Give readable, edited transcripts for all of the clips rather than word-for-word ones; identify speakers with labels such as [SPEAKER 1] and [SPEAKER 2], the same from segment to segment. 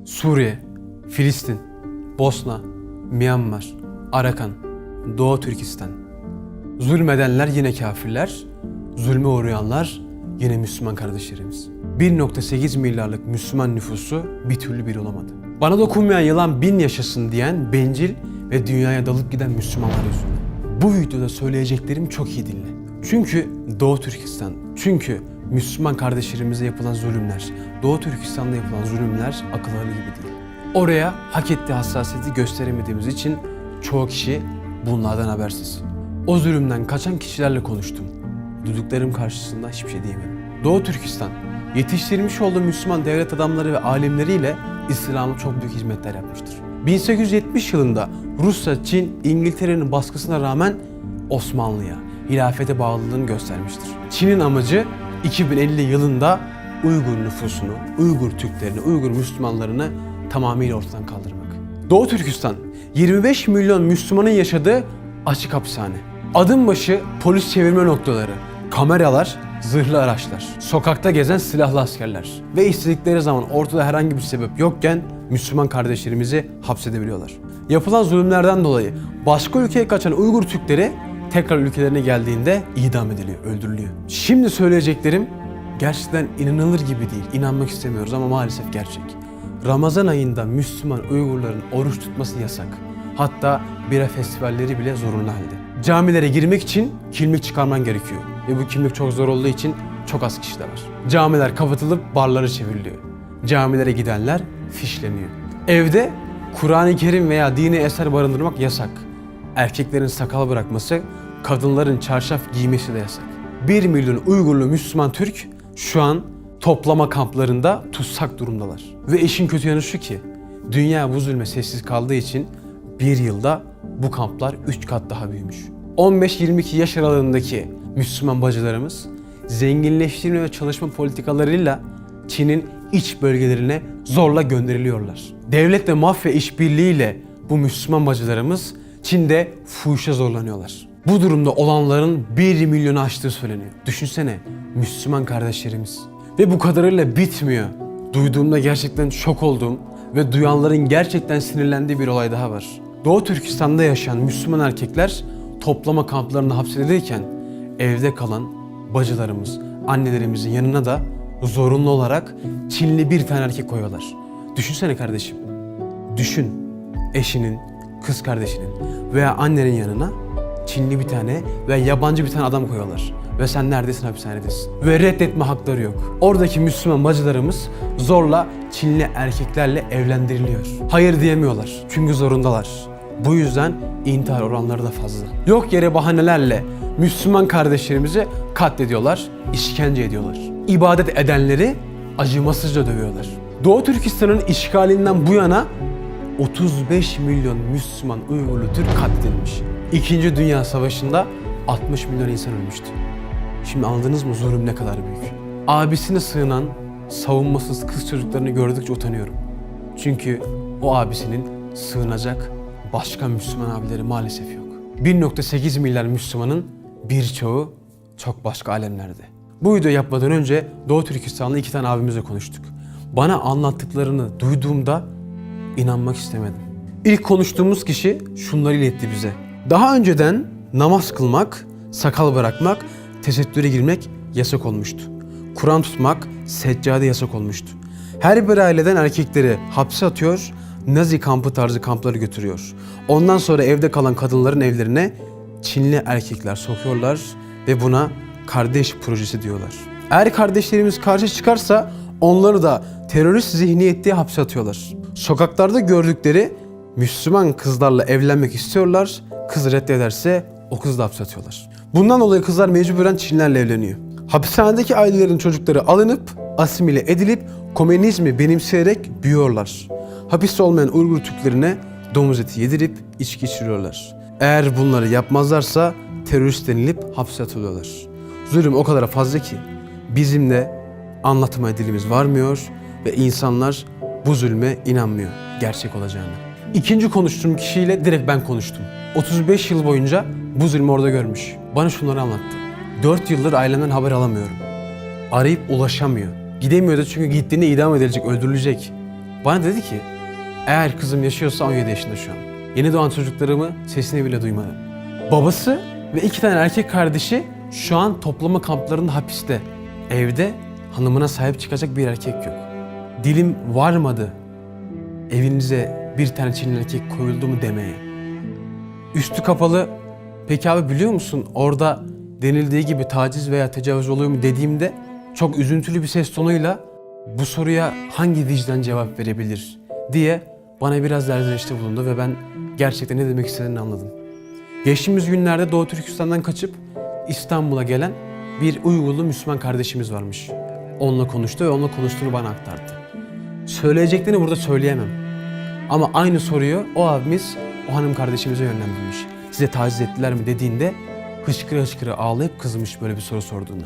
[SPEAKER 1] Suriye, Filistin, Bosna, Myanmar, Arakan, Doğu Türkistan. Zulmedenler yine kafirler, zulme uğrayanlar yine Müslüman kardeşlerimiz. 1,8 milyarlık Müslüman nüfusu bir türlü bir olamadı. Bana dokunmayan yılan bin yaşasın diyen bencil ve dünyaya dalıp giden Müslümanlar yüzünden. Bu videoda söyleyeceklerim çok iyi dinle. Çünkü Doğu Türkistan, çünkü Müslüman kardeşlerimize yapılan zulümler, Doğu Türkistan'da yapılan zulümler akıl alır gibi değil. Oraya hak ettiği hassasiyeti gösteremediğimiz için çoğu kişi bunlardan habersiz. O zulümden kaçan kişilerle konuştum. Duyduklarım karşısında hiçbir şey diyemedim. Doğu Türkistan, yetiştirmiş olduğu Müslüman devlet adamları ve alimleriyle İslam'a çok büyük hizmetler yapmıştır. 1870 yılında Rusya, Çin, İngiltere'nin baskısına rağmen Osmanlı'ya, hilafete bağlılığını göstermiştir. Çin'in amacı 2050 yılında Uygur nüfusunu, Uygur Türklerini, Uygur Müslümanlarını tamamıyla ortadan kaldırmak. Doğu Türkistan, 25 milyon Müslümanın yaşadığı açık hapishane. Adım başı polis çevirme noktaları, kameralar, zırhlı araçlar, sokakta gezen silahlı askerler ve istedikleri zaman ortada herhangi bir sebep yokken Müslüman kardeşlerimizi hapsedebiliyorlar. Yapılan zulümlerden dolayı başka ülkeye kaçan Uygur Türkleri tekrar ülkelerine geldiğinde idam ediliyor, öldürülüyor. Şimdi söyleyeceklerim gerçekten inanılır gibi değil, inanmak istemiyoruz ama maalesef gerçek. Ramazan ayında Müslüman Uygurların oruç tutması yasak. Hatta bira festivalleri bile zorunlu halde. Camilere girmek için kimlik çıkarman gerekiyor. Ve bu kimlik çok zor olduğu için çok az kişi de var. Camiler kapatılıp barları çevriliyor. Camilere gidenler fişleniyor. Evde Kur'an-ı Kerim veya dini eser barındırmak yasak. Erkeklerin sakal bırakması, kadınların çarşaf giymesi de yasak. 1 milyon Uygurlu Müslüman Türk şu an toplama kamplarında tutsak durumdalar. Ve işin kötü yanı şu ki, dünya bu zulme sessiz kaldığı için bir yılda bu kamplar 3 kat daha büyümüş. 15-22 yaş aralığındaki Müslüman bacılarımız zenginleştirme ve çalışma politikalarıyla Çin'in iç bölgelerine zorla gönderiliyorlar. Devlet ve mafya işbirliğiyle bu Müslüman bacılarımız Çin'de fuhuşa zorlanıyorlar. Bu durumda olanların 1 milyonu aştığı söyleniyor. Düşünsene, Müslüman kardeşlerimiz. Ve bu kadarıyla bitmiyor. Duyduğumda gerçekten şok olduğum ve duyanların gerçekten sinirlendiği bir olay daha var. Doğu Türkistan'da yaşayan Müslüman erkekler toplama kamplarında hapsedilirken evde kalan bacılarımız, annelerimizin yanına da zorunlu olarak Çinli bir tane erkek koyuyorlar. Düşünsene kardeşim. Düşün, eşinin, kız kardeşinin veya annenin yanına Çinli bir tane veya yabancı bir tane adam koyuyorlar. Ve sen neredesin? Hapishanedesin. Ve reddetme hakları yok. Oradaki Müslüman bacılarımız zorla Çinli erkeklerle evlendiriliyor. Hayır diyemiyorlar çünkü zorundalar. Bu yüzden intihar oranları da fazla. Yok yere bahanelerle Müslüman kardeşlerimizi katlediyorlar, işkence ediyorlar. İbadet edenleri acımasızca dövüyorlar. Doğu Türkistan'ın işgalinden bu yana 35 milyon Müslüman Uygurlu Türk katledilmiş. İkinci Dünya Savaşı'nda 60 milyon insan ölmüştü. Şimdi anladınız mı zulüm ne kadar büyük? Abisine sığınan savunmasız kız çocuklarını gördükçe utanıyorum. Çünkü o abisinin sığınacak başka Müslüman abileri maalesef yok. 1,8 milyar Müslümanın birçoğu çok başka alemlerde. Bu videoyu yapmadan önce Doğu Türkistanlı 2 tane abimizle konuştuk. Bana anlattıklarını duyduğumda inanmak istemedim. İlk konuştuğumuz kişi şunları iletti bize. Daha önceden namaz kılmak, sakal bırakmak, tesettüre girmek yasak olmuştu. Kur'an tutmak, seccade yasak olmuştu. Her bir aileden erkekleri hapse atıyor, Nazi kampı tarzı kampları götürüyor. Ondan sonra evde kalan kadınların evlerine Çinli erkekler sokuyorlar ve buna kardeş projesi diyorlar. Eğer kardeşlerimiz karşı çıkarsa onları da terörist zihniyetli hapse atıyorlar. Sokaklarda gördükleri Müslüman kızlarla evlenmek istiyorlar, kız reddederse o kızı da hapse atıyorlar. Bundan dolayı kızlar mecburen Çinlilerle evleniyor. Hapishanedeki ailelerin çocukları alınıp, asimile edilip komünizmi benimseyerek büyüyorlar. Hapiste olmayan Uygur Türklerine domuz eti yedirip içki içiriyorlar. Eğer bunları yapmazlarsa terörist denilip hapse atılıyorlar. Zulüm o kadar fazla ki bizim de anlatmaya dilimiz varmıyor ve insanlar bu zulme inanmıyor gerçek olacağını. İkinci konuştuğum kişiyle direkt ben konuştum. 35 yıl boyunca bu zulmü orada görmüş. Bana şunları anlattı. 4 yıldır ailemden haber alamıyorum. Arayıp ulaşamıyor. Gidemiyordu çünkü gittiğinde idam edilecek, öldürülecek. Bana dedi ki, eğer kızım yaşıyorsa 17 yaşında şu an. Yeni doğan çocuklarımı sesini bile duymadı. Babası ve 2 tane erkek kardeşi şu an toplama kamplarında hapiste. Evde hanımına sahip çıkacak bir erkek yok. Dilim varmadı evinize bir tane Çinli erkek koyuldu mu demeye. Üstü kapalı, peki abi biliyor musun orada denildiği gibi taciz veya tecavüz oluyor mu dediğimde çok üzüntülü bir ses tonuyla bu soruya hangi vicdan cevap verebilir diye bana biraz derdineşte bulundu ve ben gerçekten ne demek istediğini anladım. Geçtiğimiz günlerde Doğu Türkistan'dan kaçıp İstanbul'a gelen bir Uygurlu Müslüman kardeşimiz varmış. Onunla konuştu ve onunla konuştuğunu bana aktardı. Söyleyeceklerini burada söyleyemem. Ama aynı soruyu o abimiz o hanım kardeşimize yönlendirmiş. Size taciz ettiler mi dediğinde hıçkıra hıçkıra ağlayıp kızmış böyle bir soru sorduğunda.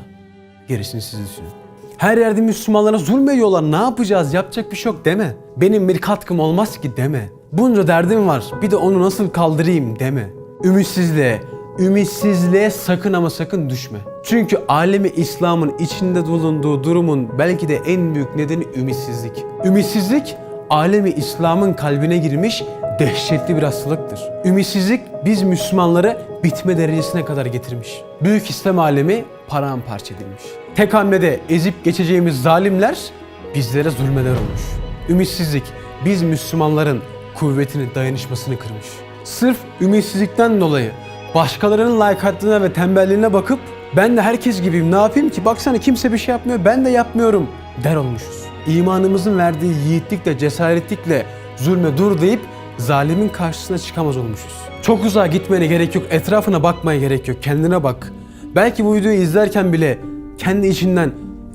[SPEAKER 1] Gerisini siz düşünün. Her yerde Müslümanlara zulmediyorlar, ne yapacağız, yapacak bir şey yok deme. Benim bir katkım olmaz ki deme. Bunca derdim var, bir de onu nasıl kaldırayım deme. Ümitsizliğe sakın ama sakın düşme. Çünkü alemi İslam'ın içinde bulunduğu durumun belki de en büyük nedeni ümitsizlik. Ümitsizlik, alemi İslam'ın kalbine girmiş dehşetli bir hastalıktır. Ümitsizlik biz Müslümanları bitme derecesine kadar getirmiş. Büyük İslam alemi paramparça edilmiş. Tek hamlede ezip geçeceğimiz zalimler bizlere zulmeder olmuş. Ümitsizlik biz Müslümanların kuvvetini, dayanışmasını kırmış. Sırf ümitsizlikten dolayı başkalarının lakatlığına ve tembelliğine bakıp ben de herkes gibiyim ne yapayım ki baksana kimse bir şey yapmıyor ben de yapmıyorum der olmuşuz. İmanımızın verdiği yiğitlikle, cesaretlikle zulme dur deyip zalimin karşısına çıkamaz olmuşuz. Çok uzağa gitmene gerek yok, etrafına bakmaya gerek yok, kendine bak. Belki bu videoyu izlerken bile kendi içinden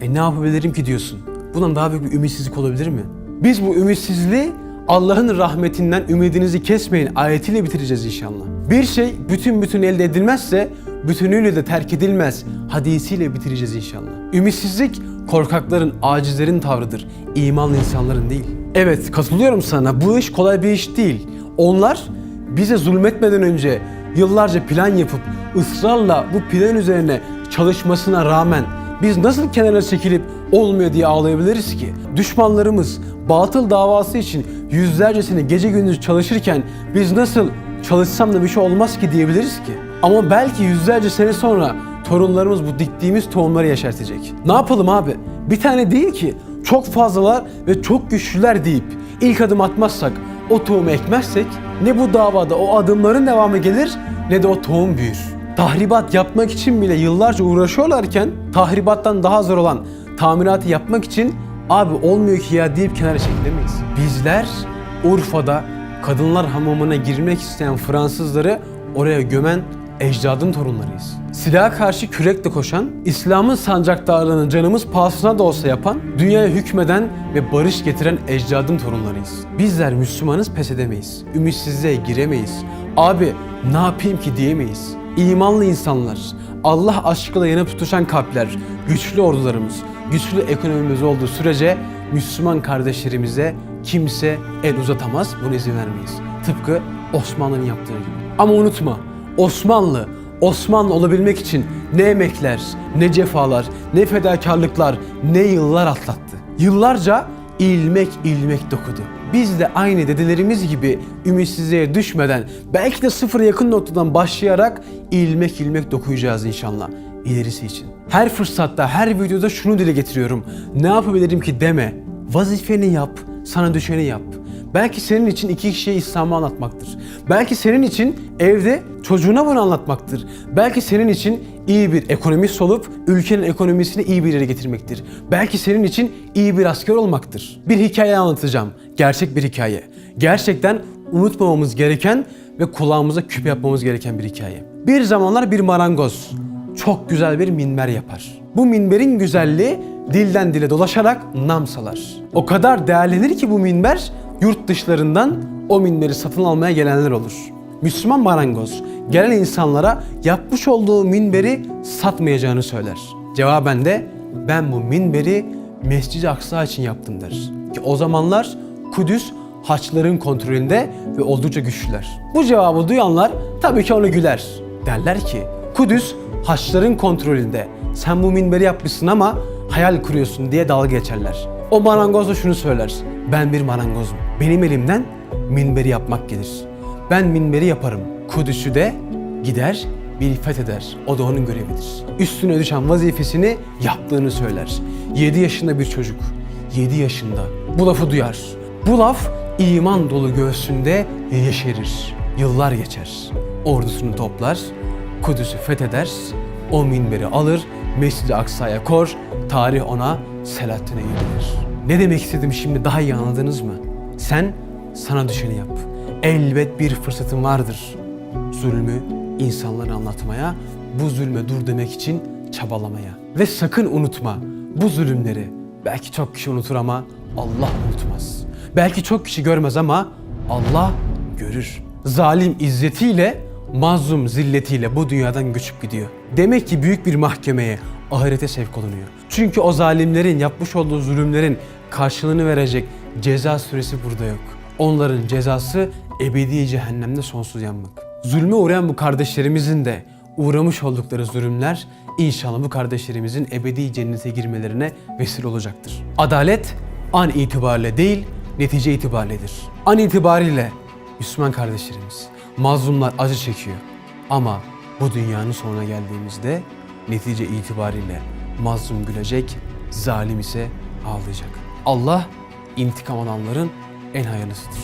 [SPEAKER 1] ne yapabilirim ki diyorsun. Bundan daha büyük bir ümitsizlik olabilir mi? Biz bu ümitsizliği Allah'ın rahmetinden ümidinizi kesmeyin ayetiyle bitireceğiz inşallah. Bir şey bütün elde edilmezse bütünüyle de terk edilmez hadisiyle bitireceğiz inşallah. Ümitsizlik korkakların, acizlerin tavrıdır. İmanlı insanların değil. Evet katılıyorum sana, bu iş kolay bir iş değil. Onlar bize zulmetmeden önce yıllarca plan yapıp ısrarla bu plan üzerine çalışmasına rağmen biz nasıl kenara çekilip olmuyor diye ağlayabiliriz ki? Düşmanlarımız batıl davası için yüzlercesine gece gündüz çalışırken biz nasıl çalışsam da bir şey olmaz ki diyebiliriz ki? Ama belki yüzlerce sene sonra torunlarımız bu diktiğimiz tohumları yeşertecek. Ne yapalım abi? Bir tane değil ki çok fazlalar ve çok güçlüler deyip ilk adım atmazsak, o tohumu ekmezsek ne bu davada o adımların devamı gelir ne de o tohum büyür. Tahribat yapmak için bile yıllarca uğraşıyorlarken tahribattan daha zor olan tamiratı yapmak için abi olmuyor ki ya deyip kenara çekilemeyiz. Bizler Urfa'da kadınlar hamamına girmek isteyen Fransızları oraya gömen ecdadın torunlarıyız. Silaha karşı kürekle koşan, İslam'ın sancaktarlığını canımız pahasına da olsa yapan, dünyaya hükmeden ve barış getiren ecdadın torunlarıyız. Bizler Müslümanız, pes edemeyiz. Ümitsizliğe giremeyiz. Abi ne yapayım ki diyemeyiz. İmanlı insanlar, Allah aşkıyla yanıp tutuşan kalpler, güçlü ordularımız, güçlü ekonomimiz olduğu sürece Müslüman kardeşlerimize kimse el uzatamaz, buna izin vermeyiz. Tıpkı Osmanlı'nın yaptığı gibi. Ama unutma, Osmanlı olabilmek için ne emekler, ne cefalar, ne fedakarlıklar, ne yıllar atlattı. Yıllarca ilmek dokudu. Biz de aynı dedelerimiz gibi ümitsizliğe düşmeden belki de sıfıra yakın noktadan başlayarak ilmek dokuyacağız inşallah ilerisi için. Her fırsatta, her videoda şunu dile getiriyorum. Ne yapabilirim ki deme. Vazifeni yap, sana düşeni yap. Belki senin için 2 kişiye İslam'ı anlatmaktır. Belki senin için evde çocuğuna bunu anlatmaktır. Belki senin için iyi bir ekonomist olup ülkenin ekonomisini iyi bir yere getirmektir. Belki senin için iyi bir asker olmaktır. Bir hikaye anlatacağım. Gerçek bir hikaye. Gerçekten unutmamamız gereken ve kulağımıza küpe yapmamız gereken bir hikaye. Bir zamanlar bir marangoz çok güzel bir minber yapar. Bu minberin güzelliği dilden dile dolaşarak nam salar. O kadar değerlenir ki bu minber yurt dışlarından o minberi satın almaya gelenler olur. Müslüman marangoz gelen insanlara yapmış olduğu minberi satmayacağını söyler. Cevaben de ben bu minberi Mescid-i Aksa için yaptım der. Ki o zamanlar Kudüs Haçlıların kontrolünde ve oldukça güçlüler. Bu cevabı duyanlar tabii ki onu güler. Derler ki Kudüs Haçlıların kontrolünde. Sen bu minberi yapmışsın ama hayal kuruyorsun diye dalga geçerler. O marangoz da şunu söyler. Ben bir marangozum. Benim elimden minberi yapmak gelir. Ben minberi yaparım. Kudüs'ü de gider bir fetheder. O da onun görevidir. Üstüne düşen vazifesini yaptığını söyler. 7 yaşında bir çocuk. 7 yaşında. Bu lafı duyar. Bu laf iman dolu göğsünde yeşerir. Yıllar geçer. Ordusunu toplar. Kudüs'ü fetheder. O minberi alır. Mescid-i Aksa'ya kor. Tarih ona Selahaddin Eyyubi der. Ne demek istedim şimdi daha iyi anladınız mı? Sen sana düşeni yap. Elbet bir fırsatın vardır. Zulmü insanlara anlatmaya, bu zulme dur demek için çabalamaya. Ve sakın unutma, bu zulümleri belki çok kişi unutur ama Allah unutmaz. Belki çok kişi görmez ama Allah görür. Zalim izzetiyle, mazlum zilletiyle bu dünyadan göçüp gidiyor. Demek ki büyük bir mahkemeye, ahirete sevk olunuyor. Çünkü o zalimlerin yapmış olduğu zulümlerin karşılığını verecek ceza süresi burada yok. Onların cezası ebedi cehennemde sonsuz yanmak. Zulme uğrayan bu kardeşlerimizin de uğramış oldukları zulümler inşallah bu kardeşlerimizin ebedi cennete girmelerine vesile olacaktır. Adalet an itibariyle değil, netice itibariyledir. An itibariyle Müslüman kardeşlerimiz, mazlumlar acı çekiyor. Ama bu dünyanın sonuna geldiğimizde netice itibariyle mazlum gülecek, zalim ise ağlayacak. Allah intikam alanların en hayırlısıdır.